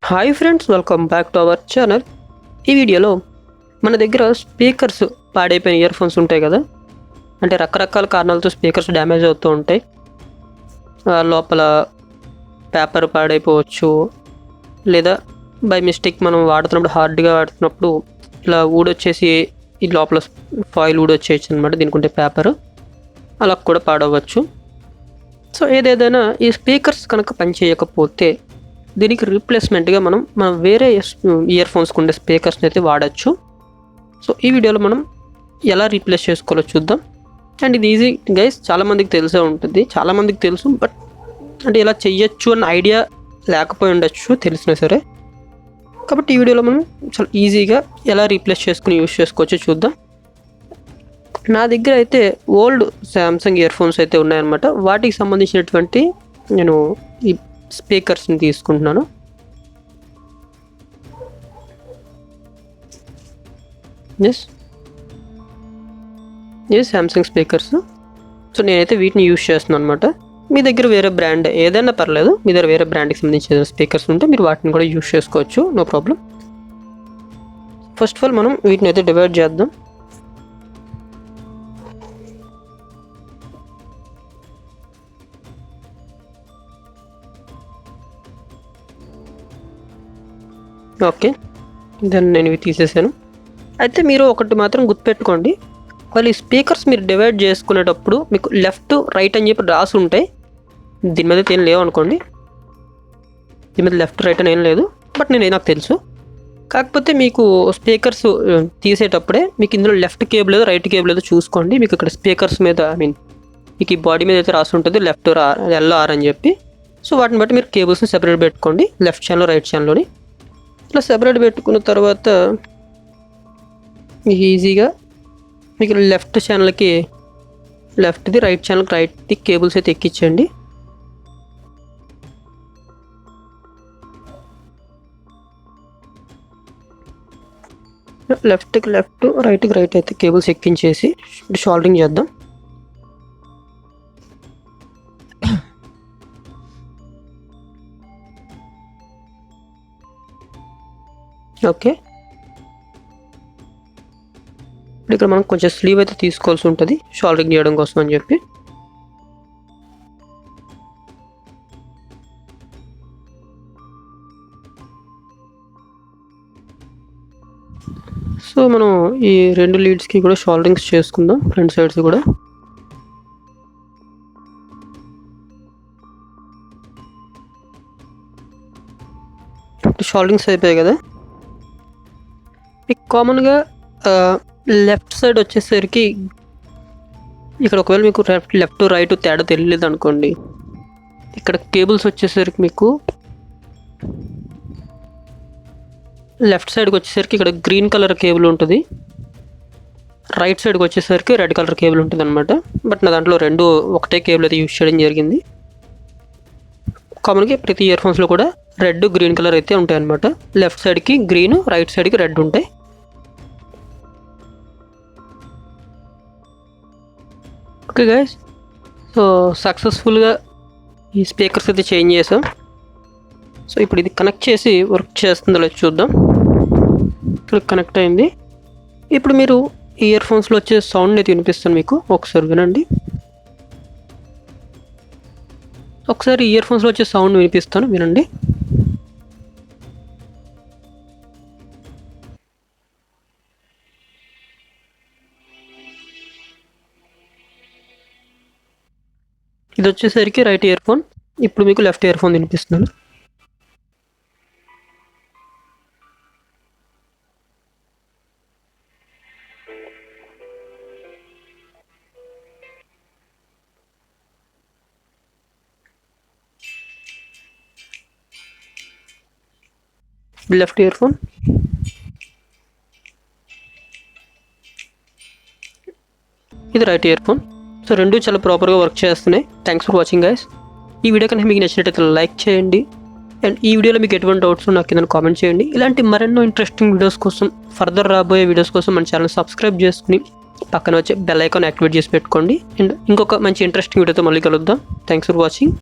Hi friends, welcome back to our channel. ఈ వీడియోలో మన దగ్గర స్పీకర్స్ పాడైపోయిన ఇయర్ ఫోన్స్ ఉంటాయి కదా, అంటే రకరకాల కారణాలతో స్పీకర్స్ డ్యామేజ్ అవుతూ ఉంటాయి. లోపల పేపర్ పాడైపోవచ్చు, లేదా బై మిస్టేక్ మనం వాడుతున్నప్పుడు హార్డ్గా వాడుతున్నప్పుడు ఇలా ఊడొచ్చేసి ఈ లోపల ఫాయిల్ ఊడొచ్చేయచ్చు అనమాట. దీనికి ఉంటే పేపర్ అలా కూడా పాడవచ్చు. సో ఏదేదైనా ఈ స్పీకర్స్ కనుక పనిచేయకపోతే దీనికి రీప్లేస్మెంట్గా మనం వేరే ఇయర్ ఫోన్స్కి ఉండే స్పీకర్స్ని అయితే వాడచ్చు. సో ఈ వీడియోలో మనం ఎలా రీప్లేస్ చేసుకోవాలో చూద్దాం. అండ్ ఇది ఈజీ గైస్, చాలామందికి తెలిసే ఉంటుంది, చాలామందికి తెలుసు, బట్ అంటే ఇలా చెయ్యొచ్చు అన్న ఐడియా లేకపోయి ఉండొచ్చు, తెలిసినా సరే. కాబట్టి ఈ వీడియోలో మనం చాలా ఈజీగా ఎలా రీప్లేస్ చేసుకుని యూస్ చేసుకోవచ్చో చూద్దాం. నా దగ్గర అయితే ఓల్డ్ శాంసంగ్ ఇయర్ ఫోన్స్ అయితే ఉన్నాయన్నమాట. వాటికి సంబంధించినటువంటి నేను ఈ స్పీకర్స్ని తీసుకుంటున్నాను. Yes Samsung speakers. సో నేనైతే వీటిని యూస్ చేస్తున్నాను అనమాట. మీ దగ్గర వేరే బ్రాండ్ ఏదైనా పర్లేదు, మీ దగ్గర వేరే బ్రాండ్కి సంబంధించిన స్పీకర్స్ ఉంటే మీరు వాటిని కూడా యూస్ చేసుకోవచ్చు, no problem. First of all మనం వీటిని అయితే డివైడ్ చేద్దాం. ఓకే, దెన్ నేను ఇవి తీసేసాను. అయితే మీరు ఒకటి మాత్రం గుర్తుపెట్టుకోండి, వాళ్ళు ఈ స్పీకర్స్ మీరు డివైడ్ చేసుకునేటప్పుడు మీకు లెఫ్ట్ రైట్ అని చెప్పి రాసి ఉంటాయి. దీని మీద ఏం లేవు అనుకోండి, దీని మీద లెఫ్ట్ రైట్ అని ఏం లేదు, బట్ నాకు తెలుసు. కాకపోతే మీకు స్పీకర్స్ తీసేటప్పుడే మీకు ఇందులో లెఫ్ట్ కేబుల్ ఏదో రైట్ కేబుల్ ఏదో చూసుకోండి. మీకు ఇక్కడ స్పీకర్స్ మీద మీకు ఈ బాడీ మీద అయితే రాసి ఉంటుంది లెఫ్ట్ ఎల్ఆర్ అని చెప్పి. సో వాటిని బట్టి మీరు కేబుల్స్ని సెపరేట్ పెట్టుకోండి, లెఫ్ట్ ఛానల్ రైట్ ఛానల్లోని. ఇట్లా సెపరేట్ పెట్టుకున్న తర్వాత మీకు ఈజీగా మీకు లెఫ్ట్ ఛానల్కి లెఫ్ట్ది, రైట్ ఛానల్కి రైట్ది కేబుల్స్ అయితే ఎక్కించండి. లెఫ్ట్కి లెఫ్ట్, రైట్కి రైట్ అయితే కేబుల్స్ ఎక్కించేసి షోల్డరింగ్ చేద్దాం. ఓకే, ఇప్పుడు ఇక్కడ మనం కొంచెం స్లీవ్ అయితే తీసుకోవాల్సి ఉంటుంది షోల్డరింగ్ చేయడం కోసం అని చెప్పి. సో మనం ఈ రెండు లీడ్స్కి కూడా షోల్డరింగ్స్ చేసుకుందాం, ఫ్రంట్ సైడ్స్ కూడా. షోల్డరింగ్స్ అయిపోయాయి కదా. మీకు కామన్గా లెఫ్ట్ సైడ్ వచ్చేసరికి ఇక్కడ ఒకవేళ మీకు లెఫ్ట్ రైట్ తేడా తెలియలేదు అనుకోండి, ఇక్కడ కేబుల్స్ వచ్చేసరికి మీకు లెఫ్ట్ సైడ్కి వచ్చేసరికి ఇక్కడ గ్రీన్ కలర్ కేబుల్ ఉంటుంది, రైట్ సైడ్కి వచ్చేసరికి రెడ్ కలర్ కేబుల్ ఉంటుంది అనమాట. బట్ నా దాంట్లో రెండు ఒకటే కేబుల్ అయితే యూజ్ చేయడం జరిగింది. కామన్గా ప్రతి ఇయర్ ఫోన్స్లో కూడా రెడ్ గ్రీన్ కలర్ అయితే ఉంటాయి అనమాట. లెఫ్ట్ సైడ్కి గ్రీన్, రైట్ సైడ్కి రెడ్ ఉంటాయి. ఓకే గైస్, సో సక్సెస్ఫుల్గా ఈ స్పీకర్స్ అయితే చేంజ్ చేసాం. సో ఇప్పుడు ఇది కనెక్ట్ చేసి వర్క్ చేస్తుందో లేదో చూద్దాం. ఇక్కడ కనెక్ట్ అయింది. ఇప్పుడు మీరు ఇయర్ ఫోన్స్లో వచ్చే సౌండ్ అయితే వినిపిస్తాను మీకు, ఒకసారి వినండి. ఒకసారి ఇయర్ ఫోన్స్లో వచ్చే సౌండ్ వినిపిస్తాను, వినండి. ఇది వచ్చేసరికి రైట్ ఇయర్ ఫోన్. ఇప్పుడు మీకు లెఫ్ట్ ఇయర్ ఫోన్ వినిపిస్తున్నాను. లెఫ్ట్ ఇయర్ ఫోన్, ఇది రైట్ ఇయర్ ఫోన్. సో రెండు చాలా ప్రాపర్గా వర్క్ చేస్తున్నాయి. Thanks for watching guys. ఈ వీడియో కనుక మీకు నచ్చినట్టయితే లైక్ చేయండి. అండ్ ఈ వీడియోలో మీకు ఎటువంటి డౌట్స్ నాకు కింద కామెంట్ చేయండి. ఇలాంటి మరెన్నో ఇంట్రెస్టింగ్ వీడియోస్ కోసం, ఫర్దర్ రాబోయే వీడియోస్ కోసం మన ఛానల్ సబ్స్క్రైబ్ చేసుకుని పక్కన వచ్చే బెల్ ఐకాన్ యాక్టివేట్ చేసి పెట్టుకోండి. అండ్ ఇంకొక మంచి ఇంట్రెస్టింగ్ వీడియోతో మళ్ళీ కలుద్దాం. Thanks for watching.